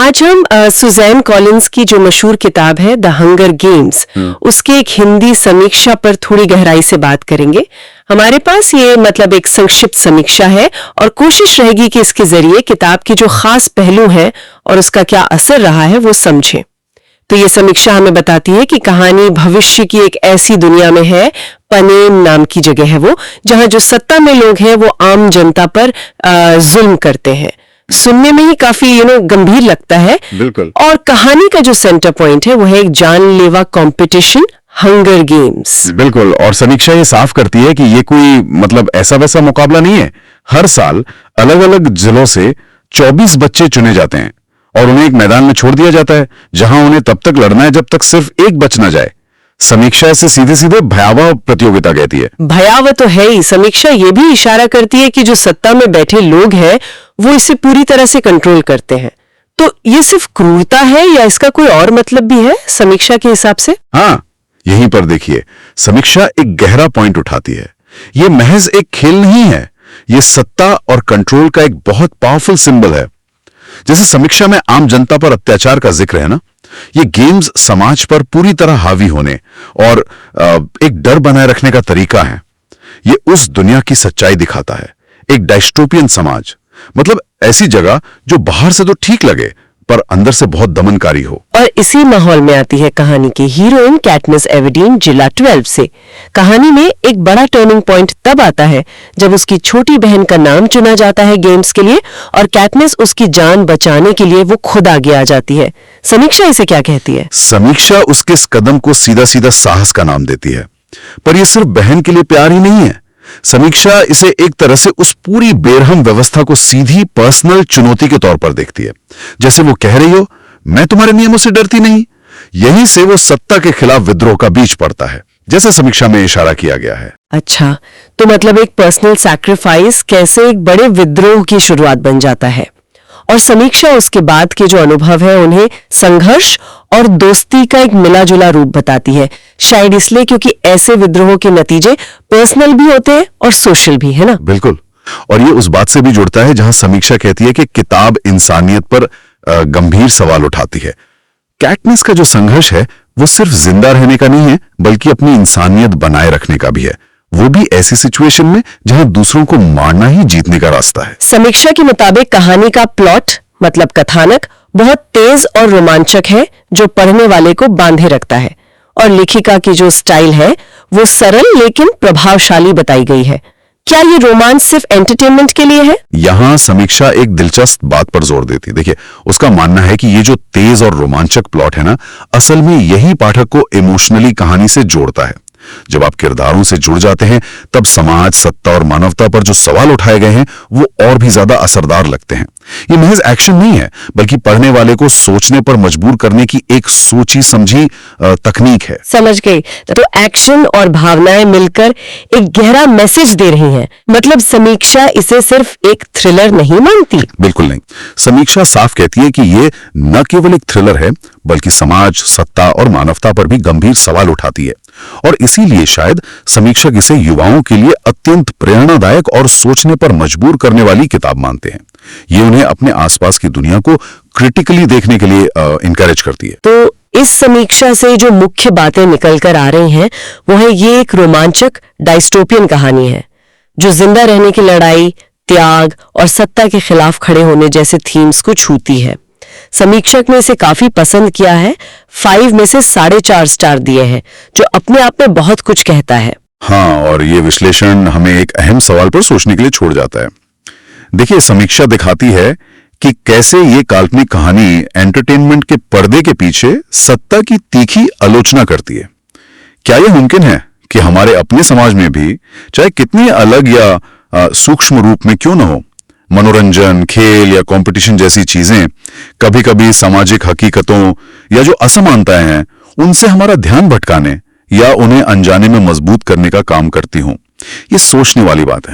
आज हम Suzanne Collins की जो मशहूर किताब है द हंगर गेम्स, उसके एक हिंदी समीक्षा पर थोड़ी गहराई से बात करेंगे। हमारे पास ये मतलब एक संक्षिप्त समीक्षा है और कोशिश रहेगी कि इसके जरिए किताब के जो खास पहलू हैं और उसका क्या असर रहा है वो समझें। तो ये समीक्षा हमें बताती है कि कहानी भविष्य की एक ऐसी दुनिया में है, पनेम नाम की जगह है वो, जहां जो सत्ता में लोग हैं वो आम जनता पर जुल्म करते हैं। सुनने में ही काफी गंभीर लगता है। बिल्कुल। और कहानी का जो सेंटर पॉइंट है वो है एक जानलेवा कंपटीशन, हंगर गेम्स। बिल्कुल। और समीक्षा ये साफ करती है कि ये कोई मतलब ऐसा वैसा मुकाबला नहीं है। हर साल अलग अलग जिलों से 24 बच्चे चुने जाते हैं और उन्हें एक मैदान में छोड़ दिया जाता है जहां उन्हें तब तक लड़ना है जब तक सिर्फ एक बच ना जाए। समीक्षा इसे सीधे सीधे भयावह प्रतियोगिता कहती है। भयावह तो है ही। समीक्षा ये भी इशारा करती है कि जो सत्ता में बैठे लोग हैं वो इसे पूरी तरह से कंट्रोल करते हैं। तो ये सिर्फ क्रूरता है या इसका कोई और मतलब भी है समीक्षा के हिसाब से? हाँ, यहीं पर देखिए, समीक्षा एक गहरा पॉइंट उठाती है। ये महज एक खेल नहीं है, ये सत्ता और कंट्रोल का एक बहुत पावरफुल सिंबल है। जैसे समीक्षा में आम जनता पर अत्याचार का जिक्र है ना, ये गेम्स समाज पर पूरी तरह हावी होने और एक डर बनाए रखने का तरीका है। ये उस दुनिया की सच्चाई दिखाता है, एक डायस्टोपियन समाज, मतलब ऐसी जगह जो बाहर से तो ठीक लगे पर अंदर से बहुत दमनकारी हो। और इसी माहौल में आती है कहानी की हीरोइन कैटनिस एवरडीन जिला 12 से। कहानी में एक बड़ा टर्निंग पॉइंट तब आता है जब उसकी छोटी बहन का नाम चुना जाता है गेम्स के लिए और कैटनिस उसकी जान बचाने के लिए वो खुद आगे आ जाती है। समीक्षा इसे क्या कहती है? समीक्षा उसके इस कदम को सीधा सीधा साहस का नाम देती है, पर यह सिर्फ बहन के लिए प्यार ही नहीं है। समीक्षा इसे एक तरह से उस पूरी बेरहम व्यवस्था को सीधी पर्सनल चुनौती के तौर पर देखती है। जैसे वो कह रही हो, मैं तुम्हारे नियमों से डरती नहीं। यहीं से वो सत्ता के खिलाफ विद्रोह का बीज पड़ता है, जैसे समीक्षा में इशारा किया गया है। अच्छा, तो मतलब एक पर्सनल सैक्रिफाइस कैसे एक बड़े विद्रोह की शुरुआत बन जाता है। और समीक्षा उसके बाद के जो अनुभव है उन्हें संघर्ष और दोस्ती का एक मिला जुला रूप बताती है। शायद इसलिए क्योंकि ऐसे विद्रोह के नतीजे पर्सनल भी होते हैं और सोशल भी, है ना? बिल्कुल। और ये उस बात से भी जुड़ता है जहां समीक्षा कहती है कि किताब इंसानियत पर गंभीर सवाल उठाती है। कैटनिस का जो संघर्ष है वो सिर्फ जिंदा रहने का नहीं है, बल्कि अपनी इंसानियत बनाए रखने का भी है, वो भी ऐसी सिचुएशन में जहां दूसरों को मारना ही जीतने का रास्ता है। समीक्षा के मुताबिक कहानी का प्लॉट मतलब कथानक बहुत तेज और रोमांचक है जो पढ़ने वाले को बांधे रखता है। और लेखिका की जो स्टाइल है वो सरल लेकिन प्रभावशाली बताई गई है। क्या ये रोमांस सिर्फ एंटरटेनमेंट के लिए है? यहां समीक्षा एक दिलचस्प बात पर जोर देती है। देखिए, उसका मानना है कि ये जो तेज और रोमांचक प्लॉट है ना, असल में यही पाठक को इमोशनली कहानी से जोड़ता है। जब आप किरदारों से जुड़ जाते हैं तब समाज, सत्ता और मानवता पर जो सवाल उठाए गए हैं वो और भी ज्यादा असरदार लगते हैं। ये महज एक्शन नहीं है, बल्कि पढ़ने वाले को सोचने पर मजबूर करने की एक सोची समझी तकनीक है। समझ गई। तो एक्शन और भावनाएं मिलकर एक गहरा मैसेज दे रही हैं। मतलब समीक्षा इसे सिर्फ एक थ्रिलर नहीं मानती। बिल्कुल नहीं। समीक्षा साफ कहती है कि ये न केवल एक थ्रिलर है, बल्कि समाज, सत्ता और मानवता पर भी गंभीर सवाल उठाती है। और इसीलिए शायद समीक्षक इसे युवाओं के लिए अत्यंत प्रेरणादायक और सोचने पर मजबूर करने वाली किताब मानते हैं। ये उन्हें अपने आसपास की दुनिया को क्रिटिकली देखने के लिए इनकरेज करती है। तो इस समीक्षा से जो मुख्य बातें निकल कर आ रही हैं वो है ये एक रोमांचक डायस्टोपियन कहानी है जो जिंदा रहने की लड़ाई, त्याग और सत्ता के खिलाफ खड़े होने जैसे थीम्स को छूती है। समीक्षक ने इसे काफी पसंद किया है। 5 में से 4.5 स्टार दिए हैं, जो अपने आप में बहुत कुछ कहता है। हाँ, और ये विश्लेषण हमें एक अहम सवाल पर सोचने के लिए छोड़ जाता है। देखिए, समीक्षा दिखाती है कि कैसे ये काल्पनिक कहानी एंटरटेनमेंट के पर्दे के पीछे सत्ता की तीखी आलोचना करती है। क्या यह मुमकिन है कि हमारे अपने समाज में भी, चाहे कितनी अलग या सूक्ष्म रूप में क्यों न हो, मनोरंजन, खेल या कंपटीशन जैसी चीजें कभी कभी सामाजिक हकीकतों या जो असमानताएं हैं उनसे हमारा ध्यान भटकाने या उन्हें अनजाने में मजबूत करने का काम करती हों? ये सोचने वाली बात है।